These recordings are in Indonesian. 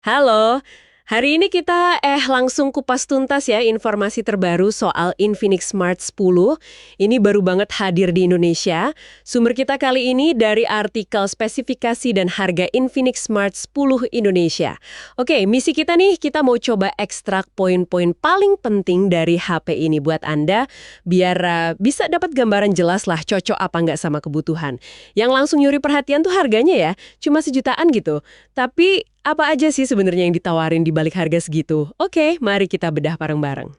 Halo, hari ini kita langsung kupas tuntas ya informasi terbaru soal Infinix Smart 10. Ini baru banget hadir di Indonesia. Sumber kita kali ini dari artikel spesifikasi dan harga Infinix Smart 10 Indonesia. Oke, misi kita nih, kita mau coba ekstrak poin-poin paling penting dari HP ini buat Anda, biar bisa dapat gambaran jelas lah cocok apa nggak sama kebutuhan. Yang langsung nyuri perhatian tuh harganya ya, cuma sejutaan gitu. Tapi apa aja sih sebenarnya yang ditawarin di balik harga segitu? Oke, mari kita bedah bareng-bareng.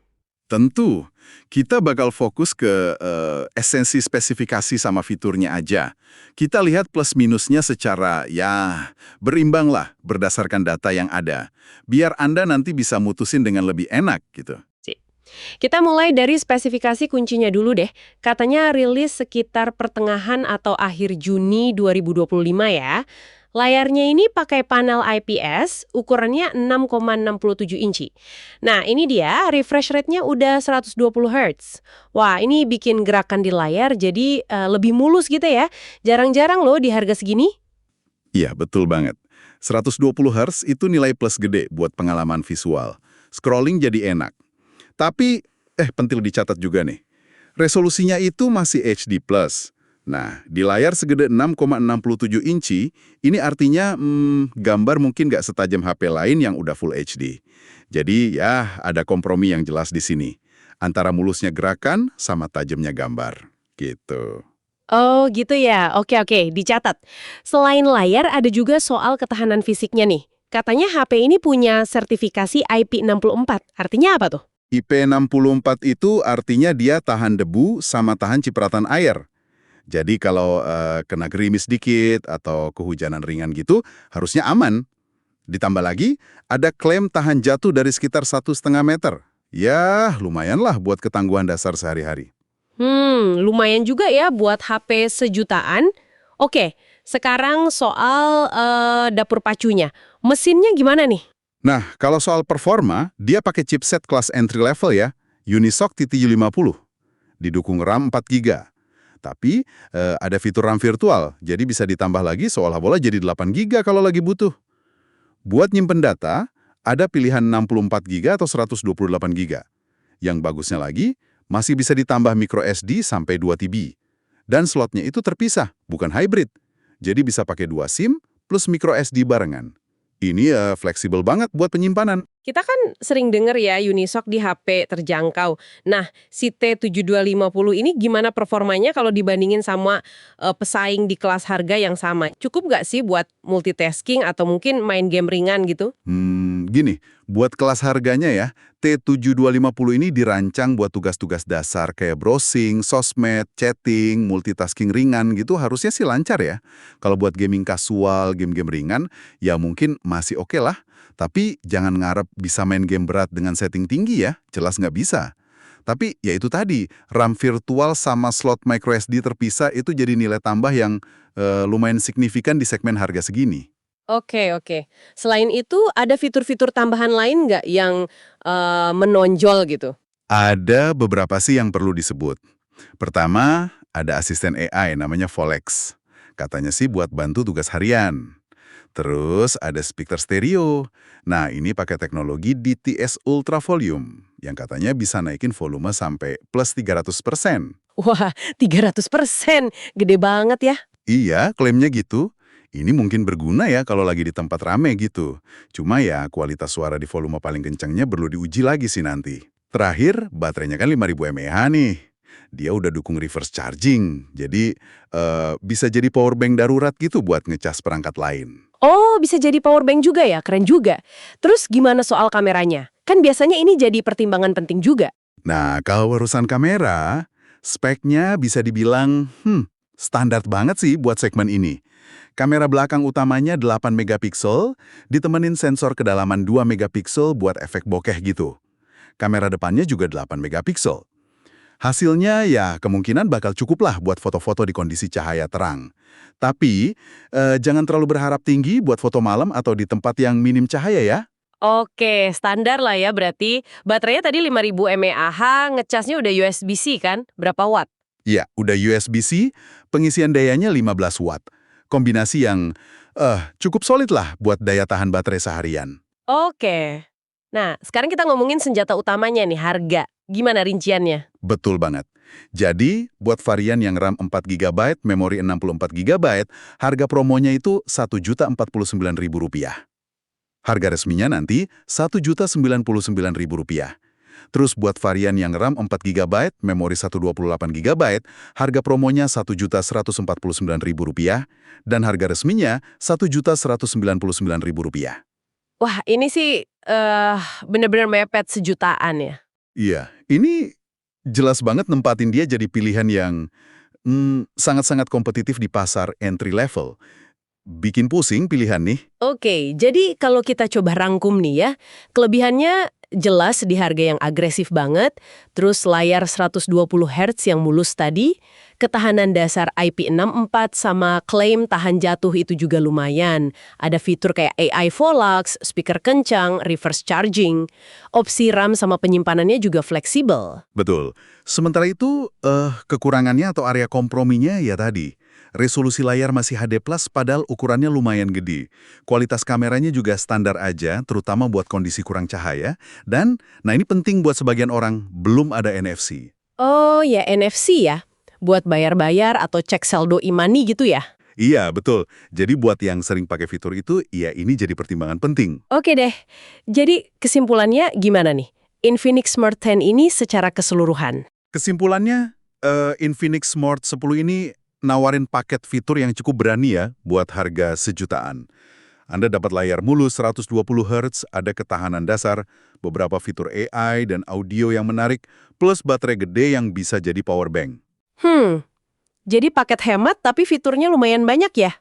Tentu, kita bakal fokus ke esensi spesifikasi sama fiturnya aja. Kita lihat plus minusnya secara, berimbang lah berdasarkan data yang ada. Biar Anda nanti bisa mutusin dengan lebih enak gitu. Sip. Kita mulai dari spesifikasi kuncinya dulu deh. Katanya rilis sekitar pertengahan atau akhir Juni 2025 ya. Layarnya ini pakai panel IPS, ukurannya 6,67 inci. Nah, ini dia, refresh rate-nya udah 120 Hz. Wah, ini bikin gerakan di layar jadi lebih mulus gitu ya. Jarang-jarang loh di harga segini. Iya, betul banget. 120 Hz itu nilai plus gede buat pengalaman visual. Scrolling jadi enak. Tapi, penting dicatat juga nih. Resolusinya itu masih HD+. Nah, di layar segede 6,67 inci, ini artinya gambar mungkin nggak setajam HP lain yang udah Full HD. Jadi ada kompromi yang jelas di sini. Antara mulusnya gerakan sama tajamnya gambar. Gitu. Oh gitu ya, oke, dicatat. Selain layar ada juga soal ketahanan fisiknya nih. Katanya HP ini punya sertifikasi IP64, artinya apa tuh? IP64 itu artinya dia tahan debu sama tahan cipratan air. Jadi kalau kena gerimis dikit atau kehujanan ringan gitu, harusnya aman. Ditambah lagi, ada klaim tahan jatuh dari sekitar 1,5 meter. Ya, lumayanlah buat ketangguhan dasar sehari-hari. Lumayan juga ya buat HP sejutaan. Oke, sekarang soal dapur pacunya. Mesinnya gimana nih? Nah, kalau soal performa, dia pakai chipset kelas entry level ya, Unisoc TT750. Didukung RAM 4 GB. Tapi ada fitur RAM virtual, jadi bisa ditambah lagi seolah-olah jadi 8 GB kalau lagi butuh. Buat nyimpen data, ada pilihan 64 GB atau 128 GB. Yang bagusnya lagi, masih bisa ditambah micro SD sampai 2 TB. Dan slotnya itu terpisah, bukan hybrid. Jadi bisa pakai 2 SIM plus micro SD barengan. Ini fleksibel banget buat penyimpanan. Kita kan sering denger ya Unisoc di HP terjangkau. Nah, si T7250 ini gimana performanya kalau dibandingin sama pesaing di kelas harga yang sama? Cukup nggak sih buat multitasking atau mungkin main game ringan gitu? Gini, buat kelas harganya ya, T7250 ini dirancang buat tugas-tugas dasar kayak browsing, sosmed, chatting, multitasking ringan gitu harusnya sih lancar ya. Kalau buat gaming kasual, game-game ringan, ya mungkin masih oke lah. Tapi jangan ngarep bisa main game berat dengan setting tinggi ya, jelas nggak bisa. Tapi ya itu tadi, RAM virtual sama slot microSD terpisah itu jadi nilai tambah yang lumayan signifikan di segmen harga segini. Oke. Selain itu, ada fitur-fitur tambahan lain nggak yang menonjol gitu? Ada beberapa sih yang perlu disebut. Pertama, ada asisten AI namanya Volex. Katanya sih buat bantu tugas harian. Terus ada speaker stereo. Nah, ini pakai teknologi DTS Ultra Volume yang katanya bisa naikin volume sampai plus 300%. Wah, 300%, gede banget ya. Iya, klaimnya gitu. Ini mungkin berguna ya kalau lagi di tempat rame gitu. Cuma ya kualitas suara di volume paling kencangnya perlu diuji lagi sih nanti. Terakhir, baterainya kan 5000 mAh nih. Dia udah dukung reverse charging. Jadi bisa jadi power bank darurat gitu buat ngecas perangkat lain. Oh, bisa jadi power bank juga ya, keren juga. Terus gimana soal kameranya? Kan biasanya ini jadi pertimbangan penting juga. Nah, kalau urusan kamera, speknya bisa dibilang standar banget sih buat segmen ini. Kamera belakang utamanya 8 megapiksel, ditemenin sensor kedalaman 2 megapiksel buat efek bokeh gitu. Kamera depannya juga 8 megapiksel. Hasilnya ya kemungkinan bakal cukup lah buat foto-foto di kondisi cahaya terang. Tapi jangan terlalu berharap tinggi buat foto malam atau di tempat yang minim cahaya ya. Oke, standar lah ya berarti. Baterainya tadi 5000 mAh, ngecasnya udah USB-C kan? Berapa watt? Ya, udah USB-C, pengisian dayanya 15 watt. Kombinasi yang cukup solid lah buat daya tahan baterai seharian. Oke. Nah, sekarang kita ngomongin senjata utamanya nih, harga. Gimana rinciannya? Betul banget. Jadi, buat varian yang RAM 4 GB, memori 64 GB, harga promonya itu Rp1.049.000. Harga resminya nanti Rp1.099.000. Terus buat varian yang RAM 4 GB, memori 128 GB, harga promonya Rp1.149.000 dan harga resminya Rp1.199.000. Wah, ini sih bener-bener mepet sejutaan ya. Iya, ini jelas banget nempatin dia jadi pilihan yang sangat-sangat kompetitif di pasar entry level. Bikin pusing pilihan nih. Oke, jadi kalau kita coba rangkum nih ya, kelebihannya jelas di harga yang agresif banget, terus layar 120 Hz yang mulus tadi, ketahanan dasar IP64 sama klaim tahan jatuh itu juga lumayan. Ada fitur kayak AI Volux, speaker kencang, reverse charging, opsi RAM sama penyimpanannya juga fleksibel. Betul. Sementara itu, kekurangannya atau area komprominya ya tadi. Resolusi layar masih HD+, padahal ukurannya lumayan gede. Kualitas kameranya juga standar aja, terutama buat kondisi kurang cahaya. Dan, nah ini penting buat sebagian orang, belum ada NFC. Oh ya, NFC ya? Buat bayar-bayar atau cek saldo e-money gitu ya? Iya, betul. Jadi buat yang sering pakai fitur itu, ya ini jadi pertimbangan penting. Oke deh, jadi kesimpulannya gimana nih? Infinix Smart 10 ini secara keseluruhan. Kesimpulannya, Infinix Smart 10 ini nawarin paket fitur yang cukup berani ya buat harga sejutaan. Anda dapat layar mulus 120 Hz, ada ketahanan dasar, beberapa fitur AI dan audio yang menarik, plus baterai gede yang bisa jadi power bank. Jadi paket hemat tapi fiturnya lumayan banyak ya?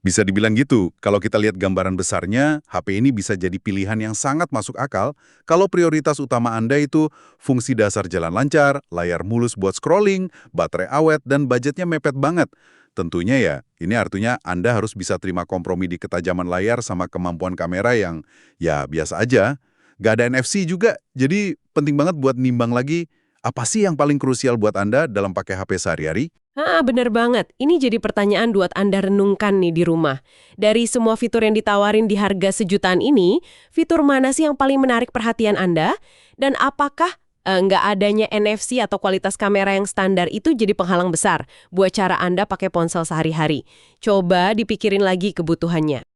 Bisa dibilang gitu, kalau kita lihat gambaran besarnya, HP ini bisa jadi pilihan yang sangat masuk akal kalau prioritas utama Anda itu fungsi dasar jalan lancar, layar mulus buat scrolling, baterai awet, dan budgetnya mepet banget. Tentunya ya, ini artinya Anda harus bisa terima kompromi di ketajaman layar sama kemampuan kamera yang ya biasa aja. Gak ada NFC juga, jadi penting banget buat nimbang lagi apa sih yang paling krusial buat Anda dalam pakai HP sehari-hari. Bener banget. Ini jadi pertanyaan buat Anda renungkan nih di rumah. Dari semua fitur yang ditawarin di harga sejutaan ini, fitur mana sih yang paling menarik perhatian Anda? Dan apakah nggak adanya NFC atau kualitas kamera yang standar itu jadi penghalang besar buat cara Anda pakai ponsel sehari-hari? Coba dipikirin lagi kebutuhannya.